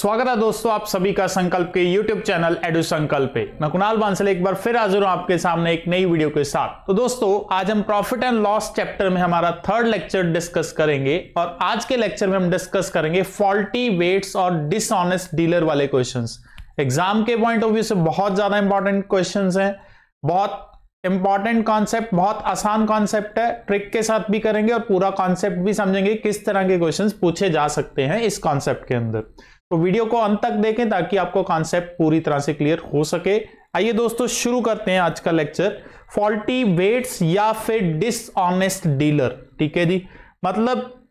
स्वागत है दोस्तों आप सभी का संकल्प के YouTube चैनल एडू संकल्प पे। मैं कुणाल बांसल एक बार फिर हाजिर हूं आपके सामने एक नई वीडियो के साथ। तो दोस्तों आज हम प्रॉफिट एंड लॉस चैप्टर में हमारा थर्ड लेक्चर डिस्कस करेंगे और आज के लेक्चर में हम डिस्कस करेंगे फॉल्टी वेट्स और डिसऑनेस्ट डीलर वाले क्वेश्चंस। एग्जाम के पॉइंट ऑफ व्यू से बहुत ज्यादा इंपॉर्टेंट क्वेश्चंस हैं, बहुत इंपॉर्टेंट कॉन्सेप्ट, बहुत आसान कॉन्सेप्ट है, ट्रिक के साथ भी करेंगे और पूरा कॉन्सेप्ट भी समझेंगे किस तरह के क्वेश्चंस पूछे जा सकते हैं इस कॉन्सेप्ट के अंदर। तो वीडियो को अंत तक देखें ताकि आपको कॉन्सेप्ट पूरी तरह से क्लियर हो सके। आइए दोस्तों शुरू करते हैं आज का लेक्चर। फॉल्टी वेट्स या फिर डिसऑनेस्ट डीलर, ठीक है जी, मतलब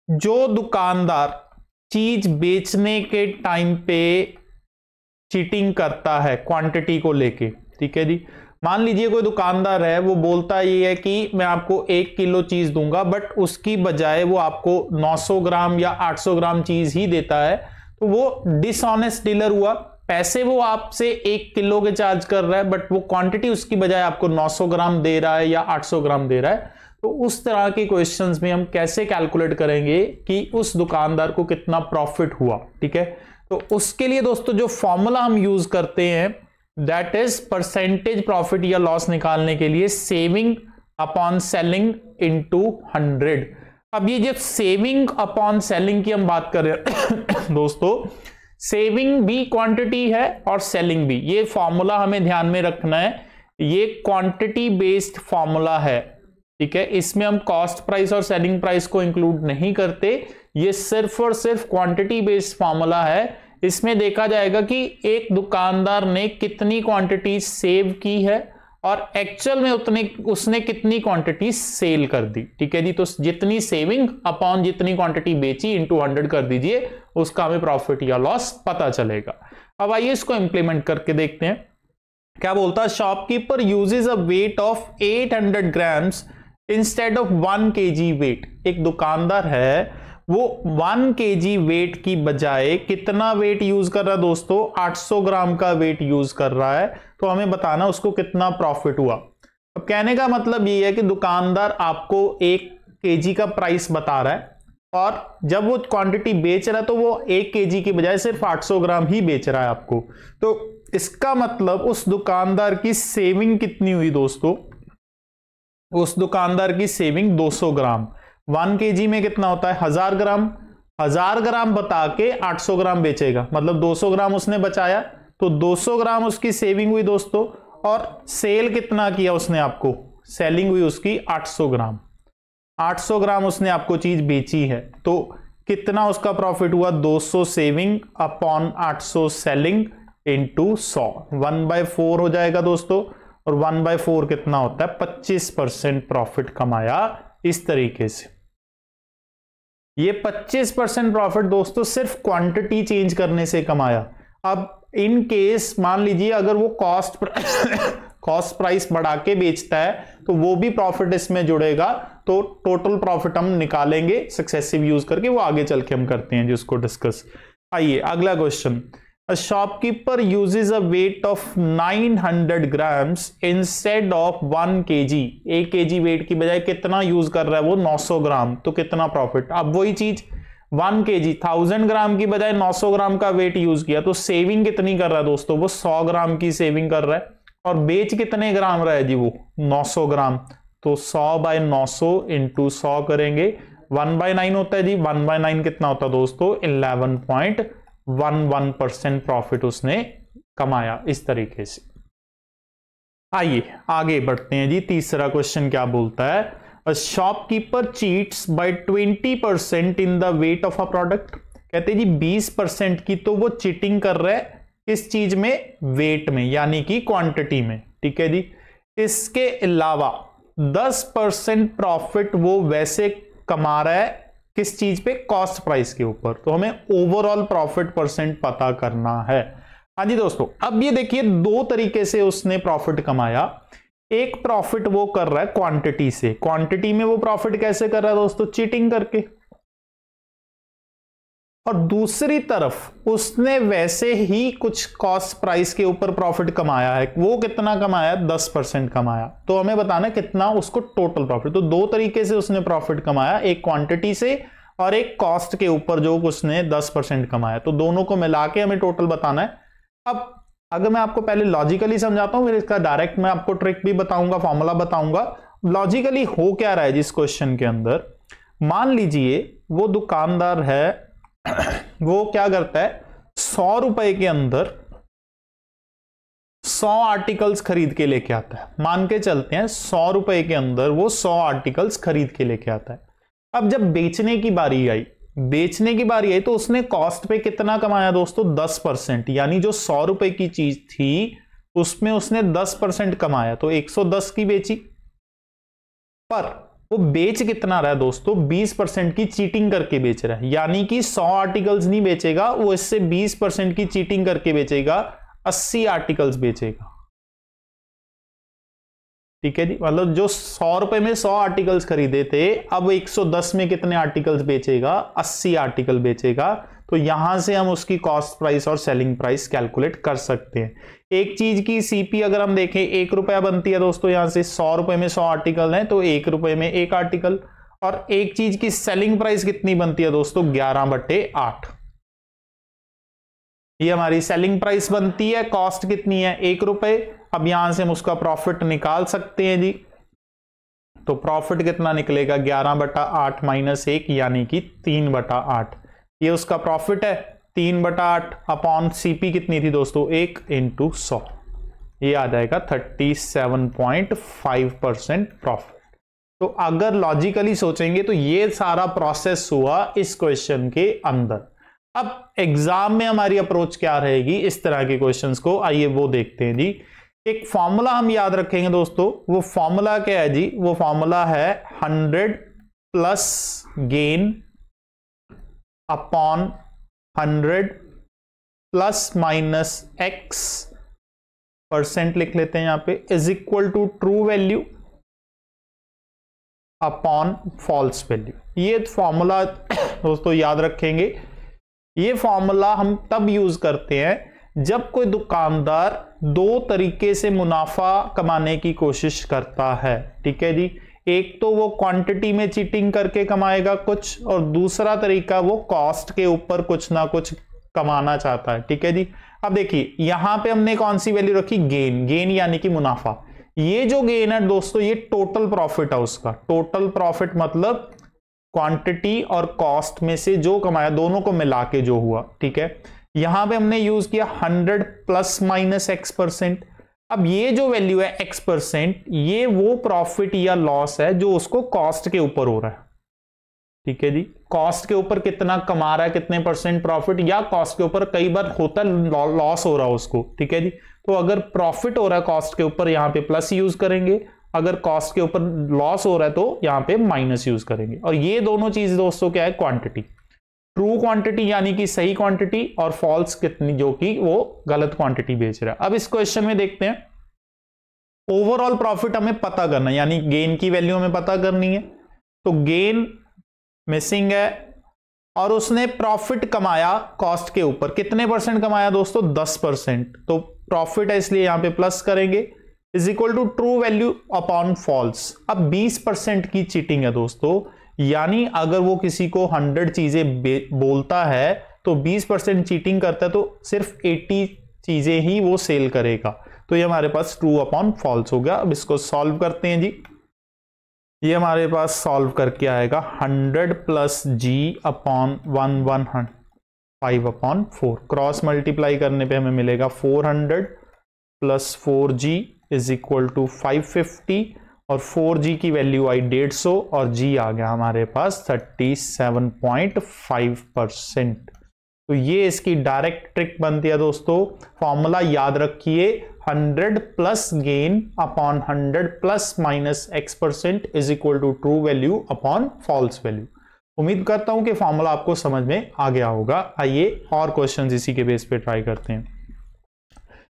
जो दुकानदार चीज बेचने के टाइम पे चीटिंग करता है क्वांटिटी को लेके, ठीक है जी। मान लीजिए कोई दुकानदार है, वो बोलता ये है कि मैं आपको 1 किलो चीज दूंगा, बट उसकी बजाय वो आपको 900 ग्राम या 800 ग्राम चीज ही देता है, तो वो डिसऑनेस्ट डीलर हुआ। पैसे वो आपसे 1 किलो के चार्ज कर रहा है, बट वो क्वांटिटी उसकी बजाय आपको 900 ग्राम दे रहा है या 800 ग्राम दे रहा है। तो उस तरह के क्वेश्चंस में हम कैसे कैलकुलेट करेंगे कि उस दुकानदार को कितना प्रॉफिट हुआ, ठीक है। तो उसके लिए दोस्तों जो फॉर्मूला हम यूज करते हैं दैट इज परसेंटेज प्रॉफिट या लॉस निकालने के लिए सेविंग अपॉन सेलिंग इनटू 100। अब ये जब सेविंग अपॉन सेलिंग की हम बात कर रहे हैं दोस्तों, सेविंग भी क्वांटिटी है और सेलिंग भी, ये फॉर्मूला हमें ध्यान में रखना है। ये क्वांटिटी बेस्ड फॉर्मूला है, ठीक है। इसमें हम कॉस्ट प्राइस और सेलिंग प्राइस को इंक्लूड नहीं करते, ये सिर्फ और सिर्फ क्वांटिटी बेस्ड फॉर्मूला है। इसमें देखा जाएगा कि एक दुकानदार ने कितनी क्वांटिटी सेव की है और एक्चुअल में उसने कितनी क्वांटिटी सेल कर दी, ठीक है जी। तो जितनी सेविंग अपॉन जितनी क्वांटिटी बेची इनटू 100 कर दीजिए, उसका हमें प्रॉफिट या लॉस पता चलेगा। अब आइए इसको इंप्लीमेंट करके देखते हैं क्या बोलता है। Shopkeeper uses a weight of 800 grams instead of 1 kg weight. एक दुकानदार है, वो 1 kg वेट की बजाय कितना वेट यूज कर रहा है दोस्तों, 800 ग्राम का वेट यूज कर रहा है। तो हमें बताना उसको कितना प्रॉफिट हुआ। अब कहने का मतलब ये है कि दुकानदार आपको 1 kg का प्राइस बता रहा है और जब वो क्वांटिटी बेच रहा है तो वो 1 kg की बजाय सिर्फ 800 ग्राम ही बेच रहा है आपको। तो इसका मतलब उस दुकानदार की सेविंग कितनी हुई दोस्तों, उस दुकानदार की सेविंग 200 ग्राम। 1 kg में कितना होता है 1000 ग्राम, 1000 ग्राम बता के 800 ग्राम बेचेगा, मतलब 200 ग्राम उसने बचाया, तो 200 ग्राम उसकी सेविंग हुई दोस्तों। और सेल कितना किया उसने आपको, सेलिंग हुई उसकी 800 ग्राम। 800 ग्राम उसने आपको चीज बेची है, तो कितना उसका प्रॉफिट हुआ, 200 सेविंग अपॉन 800 सेलिंग इंटू 100, 1/4 हो जाएगा दोस्तों। और 1/4 कितना होता है, 25% प्रॉफिट कमाया इस तरीके से। ये 25% प्रॉफिट दोस्तों सिर्फ क्वांटिटी चेंज करने से कमाया। अब इन केस मान लीजिए अगर वो कॉस्ट प्राइस बढ़ा के बेचता है तो वो भी प्रॉफिट इसमें जुड़ेगा, तो टोटल प्रॉफिट हम निकालेंगे सक्सेसिव यूज करके, वो आगे चल के हम करते हैं जिसको डिस्कस। आइए अगला question. A shopkeeper uses a weight of 900 grams instead of 1 kg। 1 kg wait की बजाय कितना यूज कर रहा है वो, 900 ग्राम। तो कितना प्रॉफिट, अब वही चीज 1 kg 1000 ग्राम की बजाय 900 ग्राम का वेट यूज किया, तो सेविंग कितनी कर रहा है दोस्तों, वो 100 ग्राम की सेविंग कर रहा है। और बेच कितने ग्राम रहा है जी वो, 900 ग्राम। तो 100/900 इंटू 100 करेंगे, 1/9 होता है जी। 1/9 कितना होता है दोस्तों, 11.11% प्रॉफिट उसने कमाया इस तरीके से। आइए आगे बढ़ते हैं जी। तीसरा क्वेश्चन क्या बोलता है, a shopkeeper cheats by 20% in the weight of a product. कहते हैं जी 20% की तो वो चीटिंग कर रहा है किस चीज में, वेट में, यानी कि क्वांटिटी में, ठीक है जी। इसके अलावा 10% प्रॉफिट वो वैसे कमा रहा है किस चीज पे, कॉस्ट प्राइस के ऊपर। तो हमें ओवरऑल प्रॉफिट परसेंट पता करना है। हाँ जी दोस्तों, अब ये देखिए 2 तरीके से उसने प्रॉफिट कमाया। एक प्रॉफिट वो कर रहा है क्वांटिटी से, क्वांटिटी में वो प्रॉफिट कैसे कर रहा है दोस्तों, चीटिंग करके। और दूसरी तरफ उसने वैसे ही कुछ कॉस्ट प्राइस के ऊपर प्रॉफिट कमाया है, वो कितना कमाया, 10% कमाया। तो हमें बताना कितना उसको टोटल प्रॉफिट। तो 2 तरीके से उसने प्रॉफिट कमाया, एक क्वांटिटी से और एक कॉस्ट के ऊपर जो उसने 10% कमाया, तो दोनों को मिला के हमें टोटल बताना है। अब अगर मैं आपको पहले लॉजिकली समझाता हूं, फिर इसका डायरेक्ट मैं आपको ट्रिक भी बताऊंगा, फॉर्मूला बताऊंगा। लॉजिकली हो क्या रहा है जिस क्वेश्चन के अंदर, मान लीजिए वो दुकानदार है, वो क्या करता है, 100 रुपए के अंदर 100 आर्टिकल्स खरीद के लेके आता है। मान के चलते हैं 100 रुपए के अंदर वो 100 आर्टिकल्स खरीद के लेके आता है। अब जब बेचने की बारी आई तो उसने कॉस्ट पे कितना कमाया दोस्तों, 10%। यानी जो 100 रुपए की चीज थी उसमें उसने 10% कमाया, तो 110 की बेची। पर वो बेच कितना रहा है दोस्तों, 20% की चीटिंग करके बेच रहा है। यानी कि 100 आर्टिकल्स नहीं बेचेगा वो, इससे 20% की चीटिंग करके बेचेगा, 80 आर्टिकल्स बेचेगा। ठीक है जी, मतलब जो 100 रुपए में 100 आर्टिकल्स खरीदे थे, अब 110 में कितने आर्टिकल्स बेचेगा, 80 आर्टिकल बेचेगा। तो यहां से हम उसकी कॉस्ट प्राइस और सेलिंग प्राइस कैलकुलेट कर सकते हैं। एक चीज की सीपी अगर हम देखें 1 रुपया बनती है दोस्तों, यहां से 100 रुपए में 100 आर्टिकल है तो 1 रुपए में 1 आर्टिकल। और एक चीज की सेलिंग प्राइस कितनी बनती है दोस्तों, 11/8। ये हमारी सेलिंग प्राइस बनती है। कॉस्ट कितनी है, 1 रुपए। अब यहां से हम उसका प्रॉफिट निकाल सकते हैं जी। तो प्रॉफिट कितना निकलेगा, 11/8 माइनस 1 यानी कि 3/8। ये उसका प्रॉफिट है, 3/8 अपॉन सीपी कितनी थी दोस्तों, 1 × 100। ये आ जाएगा 37.5% प्रॉफिट। तो अगर लॉजिकली सोचेंगे तो ये सारा प्रोसेस हुआ इस क्वेश्चन के अंदर। अब एग्जाम में हमारी अप्रोच क्या रहेगी इस तरह के क्वेश्चंस को, आइए वो देखते हैं जी। एक फॉर्मूला हम याद रखेंगे दोस्तों, वो फॉर्मूला क्या है जी, वो फॉर्मूला है 100 plus gain upon 100 plus minus x % लिख लेते हैं यहां पे, is equal to true value upon false value. ये फॉर्मूला दोस्तों याद रखेंगे। ये फॉर्मूला हम तब यूज करते हैं जब कोई दुकानदार 2 तरीके से मुनाफा कमाने की कोशिश करता है। ठीक है जी, एक तो वो क्वांटिटी में चीटिंग करके कमाएगा कुछ, और दूसरा तरीका वो कॉस्ट के ऊपर कुछ ना कुछ कमाना चाहता है। ठीक है जी, अब देखिए यहां पे हमने कौन सी वैल्यू रखी, गेन यानी कि मुनाफा। ये जो गेन है दोस्तों ये टोटल प्रॉफिट है उसका। टोटल प्रॉफिट मतलब क्वांटिटी और कॉस्ट में से जो कमाया दोनों को मिला के जो हुआ। ठीक है, यहां पे हमने यूज किया 100 प्लस माइनस x%। अब ये जो वैल्यू है x%, ये वो प्रॉफिट या लॉस है जो उसको कॉस्ट के ऊपर हो रहा है। ठीक है जी, कॉस्ट के ऊपर कितना कमा रहा है, कितने % प्रॉफिट, या कॉस्ट के ऊपर कई बार होता है लॉस हो रहा है उसको। ठीक है जी, तो अगर प्रॉफिट हो रहा है कॉस्ट के ऊपर, यहां पे प्लस यूज करेंगे, अगर कॉस्ट के ऊपर लॉस हो रहा है तो यहां पे माइनस यूज करेंगे। और ये दोनों चीज दोस्तों क्या है, क्वांटिटी, ट्रू क्वांटिटी यानी कि सही क्वांटिटी, और फॉल्स कितनी जो कि वो गलत क्वांटिटी बेच रहा है। अब इस क्वेश्चन में देखते हैं, ओवरऑल प्रॉफिट हमें पता करना है, यानी गेन की वैल्यू हमें पता करनी है। तो गेन मिसिंग है, और उसने प्रॉफिट कमाया कॉस्ट के ऊपर, कितने % कमाया दोस्तों, 10%। तो प्रॉफिट है इसलिए यहां पे प्लस करेंगे, is equal to true value upon false. अब 20% की चीटिंग है दोस्तों, यानी अगर वो किसी को 100 चीजें बोलता है तो 20% चीटिंग करता है, तो सिर्फ 80 चीजें ही वो सेल करेगा। तो ये हमारे पास ट्रू अपॉन फॉल्स हो गया। अब इसको सॉल्व करते हैं जी। ये हमारे पास सॉल्व करके आएगा 100 plus g upon 1/5/4। Cross multiply करने पे हमें मिलेगा 400 plus 4g is equal to 550, और 4g की वैल्यू आई 150, और g आ गया हमारे पास 37.5%। तो ये इसकी डायरेक्ट ट्रिक बनती है दोस्तों। फॉर्मूला याद रखिए, 100 plus gain upon 100 plus minus x% is equal to true value upon false value. उम्मीद करता हूं कि फॉर्मूला आपको समझ में आ गया होगा। आइए और क्वेश्चंस इसी के बेस पे ट्राई करते हैं।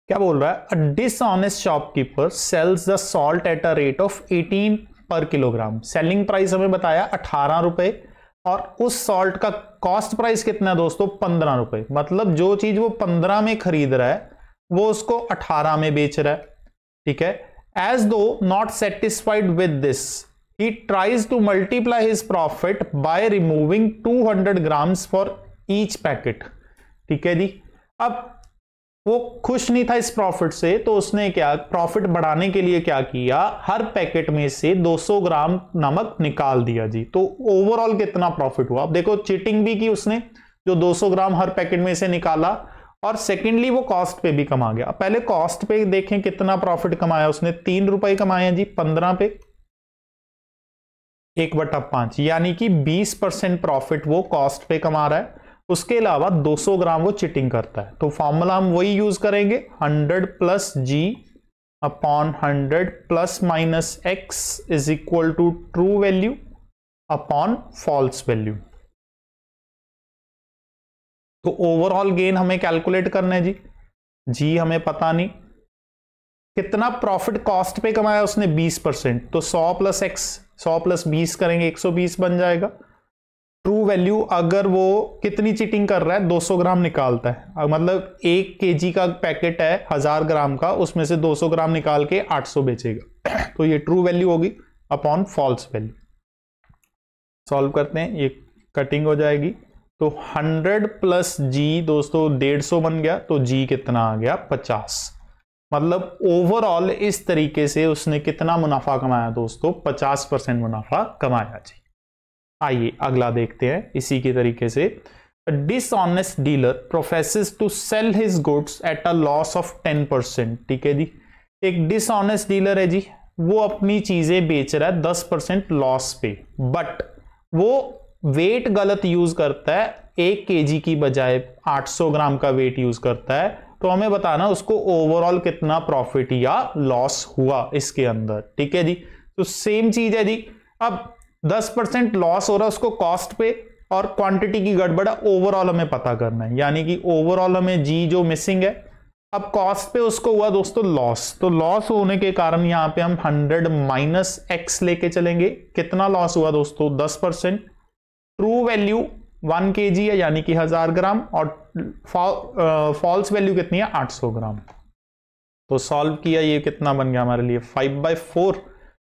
क्या बोल रहा है, a dishonest shopkeeper sells the salt at a rate of 18 per kilogram. Selling price हमें बताया 18 रुपए, और उस सॉल्ट का कॉस्ट प्राइस कितना है दोस्तों, 15 रुपए। मतलब जो चीज वो 15 में खरीद रहा है वो उसको 18 में बेच रहा है। ठीक है, एज दो not satisfied with this, he tries to multiply his profit by removing 200 grams for each packet. ठीक है जी। अब वो खुश नहीं था इस प्रॉफिट से, तो उसने क्या प्रॉफिट बढ़ाने के लिए क्या किया, हर पैकेट में से 200 ग्राम नमक निकाल दिया जी। तो ओवरऑल कितना प्रॉफिट हुआ, अब देखो चीटिंग भी की उसने, जो 200 ग्राम हर पैकेट में से निकाला, और सेकेंडली वो कॉस्ट पे भी कमा गया। पहले कॉस्ट पे देखें कितना प्रॉफिट कमाया उसने, 3 रुपए कमाए जी 15 पे 1/5, यानी कि 20% प्रॉफिट वो कॉस्ट पे कमा रहा है। उसके अलावा 200 ग्राम वो चिटिंग करता है। तो फॉर्मूला हम वही यूज करेंगे, 100 plus G upon 100 plus minus x is equal to true value upon false value. तो ओवरऑल गेन हमें कैलकुलेट करना है जी। जी हमें पता नहीं, कितना प्रॉफिट कॉस्ट पे कमाया उसने 20%, तो 100 प्लस एक्स, 100 प्लस 20 करेंगे 120 बन जाएगा। ट्रू वैल्यू अगर वो कितनी चीटिंग कर रहा है, 200 ग्राम निकालता है, मतलब 1 केजी का पैकेट है 1000 ग्राम का, उसमें से 200 ग्राम निकाल के 800 बेचेगा, तो ये ट्रू वैल्यू होगी अपॉन फॉल्स वैल्यू। सॉल्व करते हैं, ये कटिंग हो जाएगी। तो 100 प्लस जी दोस्तों 150 बन गया, तो जी कितना आ गया 50। मतलब ओवरऑल इस तरीके से उसने कितना मुनाफा कमाया दोस्तों, 50% मुनाफा कमाया जी। आइए अगला देखते हैं इसी के तरीके से। Dishonest dealer professes to sell his goods at a loss of 10%। ठीक है जी, एक डिसऑनेस्ट डीलर है जी, वो अपनी चीजें बेच रहा है 10% लॉस पे, बट वो वेट गलत यूज करता है, 1 केजी की बजाय 800 ग्राम का वेट यूज करता है। तो हमें बताना उसको ओवरऑल कितना प्रॉफिट या लॉस हुआ इसके अंदर। ठीक है जी, तो सेम चीज है जी। अब 10% लॉस हो रहा है उसको कॉस्ट पे, और क्वांटिटी की गड़बड़ है, ओवरऑल हमें पता करना है, यानी कि ओवरऑल हमें जी जो मिसिंग है। अब कॉस्ट पे उसको हुआ दोस्तों लॉस, तो लॉस होने के कारण यहां पे हम 100 माइनस एक्स लेके चलेंगे। कितना लॉस हुआ दोस्तों 10%। ट्रू वैल्यू 1 केजी है, यानी कि 1000 ग्राम, और फॉल्स वैल्यू कितनी है 800 ग्राम। तो सॉल्व किया, ये कितना बन गया हमारे लिए 5/4।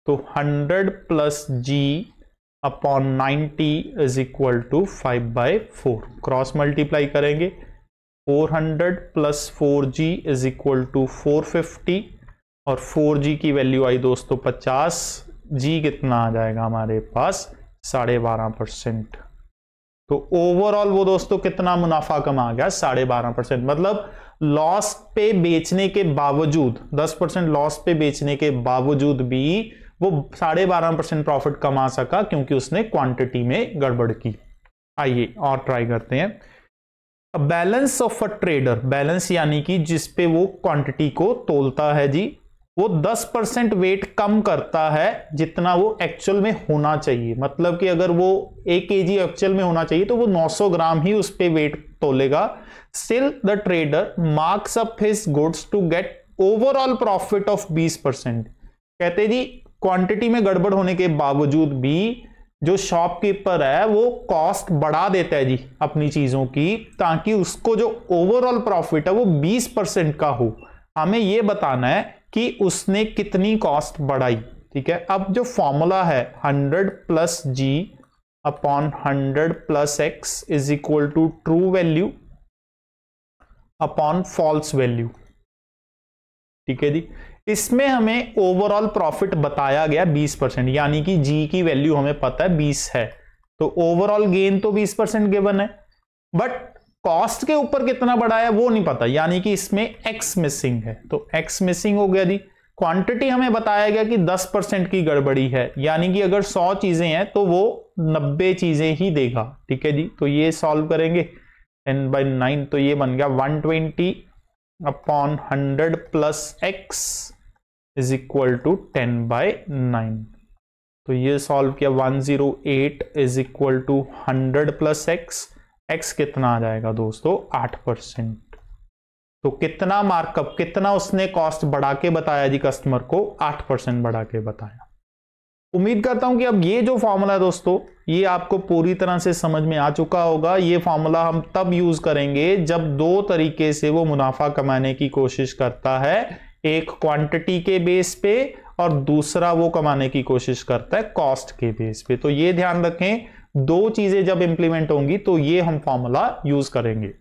तो 100 plus G upon 90 is equal to 5/4। Cross multiply करेंगे, 400 plus 4g is equal to 450, और 4g की वैल्यू आई दोस्तों 50। g कितना आ जाएगा हमारे पास 12.5%। तो ओवरऑल वो दोस्तों कितना मुनाफा कमा गया 12.5%। मतलब लॉस पे बेचने के बावजूद, 10% लॉस पे बेचने के बावजूद भी वो 12.5% प्रॉफिट कमा सका, क्योंकि उसने क्वांटिटी में गड़बड़ की। आइए और ट्राई करते हैं। Balance of a trader, balance यानी कि जिसपे वो क्वांटिटी को तोलता है जी, वो 10% वेट कम करता है जितना वो एक्चुअल में होना चाहिए। मतलब कि अगर वो 1 केजी एक्चुअल में होना चाहिए, तो वो 900 ग्राम ही उस पे वेट तोलेगा। Still the trader marks up his goods to get overall profit of 20%। कहते जी क्वांटिटी में गड़बड़ होने के बावजूद भी जो शॉपकीपर है वो कॉस्ट बढ़ा देता है जी अपनी चीजों की, ताकि उसको जो ओवरऑल प्रॉफिट है वो 20% का हो। हमें ये बताना है कि उसने कितनी कॉस्ट बढ़ाई। ठीक है, अब जो फॉर्मूला है 100 plus G upon 100 plus X is equal to true value upon false value. ठीक है जी, इसमें हमें ओवरऑल प्रॉफिट बताया गया 20%, यानी कि जी की वैल्यू हमें पता है 20 है, तो ओवरऑल गेन तो 20% गिवन है, बट कॉस्ट के ऊपर कितना बढ़ाया वो नहीं पता, यानी कि इसमें एक्स मिसिंग है। तो एक्स मिसिंग हो गया जी। क्वांटिटी हमें बताया गया कि 10% की गड़बड़ी है, यानी कि अगर 100 चीजें हैं तो वो 90 चीजें ही देगा। ठीक है जी, तो ये सॉल्व करेंगे 10/9, तो ये बन गया 120 upon 100 plus X is equal to 10/9। तो ये सॉल्व किया 108 is equal to 100 plus X, X कितना आ जाएगा दोस्तों 8%। तो कितना मार्कअप, कितना उसने कॉस्ट बढ़ा के बताया जी कस्टमर को, 8% बढ़ा के बताया। उम्मीद करता हूं कि अब ये जो फॉर्मूला है दोस्तों ये आपको पूरी तरह से समझ में आ चुका होगा। ये फॉर्मूला हम तब यूज करेंगे जब 2 तरीके से वो मुनाफा कमाने की कोशिश करता है, एक क्वांटिटी के बेस पे और दूसरा वो कमाने की कोशिश करता है कॉस्ट के बेस पे। तो ये ध्यान रखें, दो चीजें जब इंप्लीमेंट होंगी तो ये हम फॉर्मूला यूज करेंगे।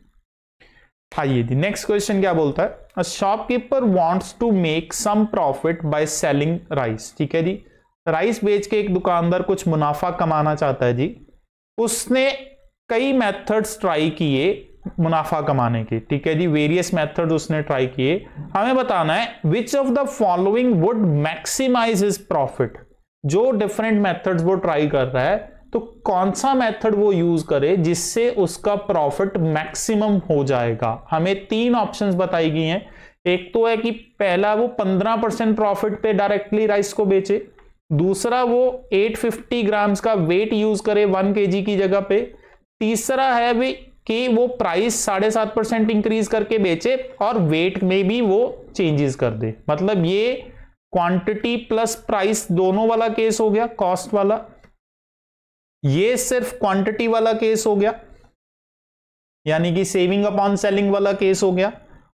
आइए जी, नेक्स्ट क्वेश्चन क्या बोलता है, a shopkeeper wants to make some profit by selling rice. ठीक है जी, राइस बेच के एक दुकानदार कुछ मुनाफा कमाना चाहता है जी। उसने कई मेथड्स ट्राई किए मुनाफा कमाने के। ठीक है जी, वेरियस मेथड्स उसने ट्राई किए। हमें बताना है which of the following would maximize his profit. जो डिफरेंट मेथड्स वो ट्राई कर रहा है, तो कौन सा मेथड वो यूज करे जिससे उसका प्रॉफिट मैक्सिमम हो जाएगा। हमें तीन ऑप्शंस बताई गई हैं। एक तो है कि पहला वो 15% प्रॉफिट पे डायरेक्टली राइस को बेचे, दूसरा वो 850 ग्राम्स का वेट यूज करे 1 kg की जगह पे, तीसरा है भी कि वो प्राइस 7.5% इंक्रीज करके बेचे और वेट में भी वो चेंजेस कर दे। मतलब ये क्वांटिटी प्लस प्राइस दोनों वाला केस हो गया, कॉस्ट वाला। ये सिर्फ क्वांटिटी वाला केस हो गया, यानी कि सेविंग अपॉन सेलिंग वाला केस हो गया।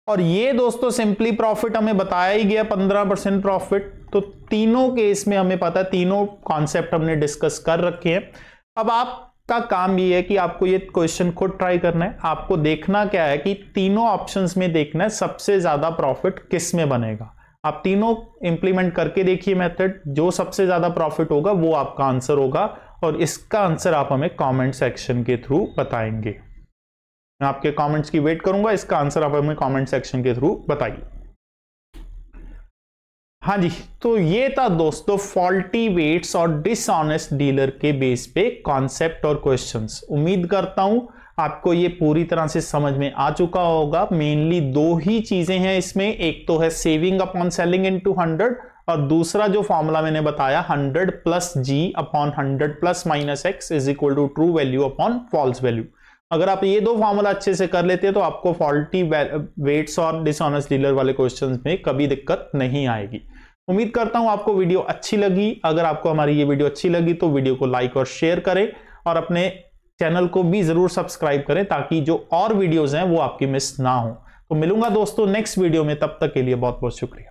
और ये दोस्तों सिंपली प्रॉफिट हमें बताया ही गया 15% प्रॉफिट। तो तीनों केस में हमें पता है, तीनों कॉन्सेप्ट हमने डिस्कस कर रखे हैं। अब आपका काम ये है कि आपको ये क्वेश्चन खुद ट्राई करना है। आपको देखना क्या है कि तीनों ऑप्शंस में देखना है सबसे ज्यादा प्रॉफिट किस में बनेगा। आप तीनों इंप्लीमेंट करके देखिए मेथड, जो सबसे ज्यादा प्रॉफिट होगा वो आपका आंसर होगा। और इसका आंसर आप हमें कमेंट सेक्शन के थ्रू बताएंगे। मैं आपके कमेंट्स की वेट करूंगा, इसका आंसर आप हमें कमेंट सेक्शन के थ्रू बताइए। हाँ जी, तो ये था दोस्तों फॉल्टी वेट्स और डिसऑनेस्ट डीलर के बेस पे कॉन्सेप्ट और क्वेश्चंस। उम्मीद करता हूं आपको ये पूरी तरह से समझ में आ चुका होगा। मेनली दो ही चीजें हैं इसमें, एक तो है सेविंग अपॉन सेलिंग इनटू 100 और दूसरा जो फॉर्मूला मैंने बताया 100 plus G upon 100 plus minus x is equal to true value upon false value. अगर आप ये दो फॉर्मूला अच्छे से कर लेते हैं तो आपको फॉल्टी वेट्स और डिसऑनेस्ट डीलर वाले क्वेश्चंस में कभी दिक्कत नहीं आएगी। उम्मीद करता हूं आपको वीडियो अच्छी लगी। अगर आपको हमारी ये वीडियो अच्छी लगी तो वीडियो को लाइक और शेयर करें और अपने चैनल को भी जरूर सब्सक्राइब करें ताकि जो और वीडियोस हैं वो आपकी मिस ना हो। तो मिलूंगा दोस्तों नेक्स्ट वीडियो में, तब तक के लिए बहुत बहुत शुक्रिया।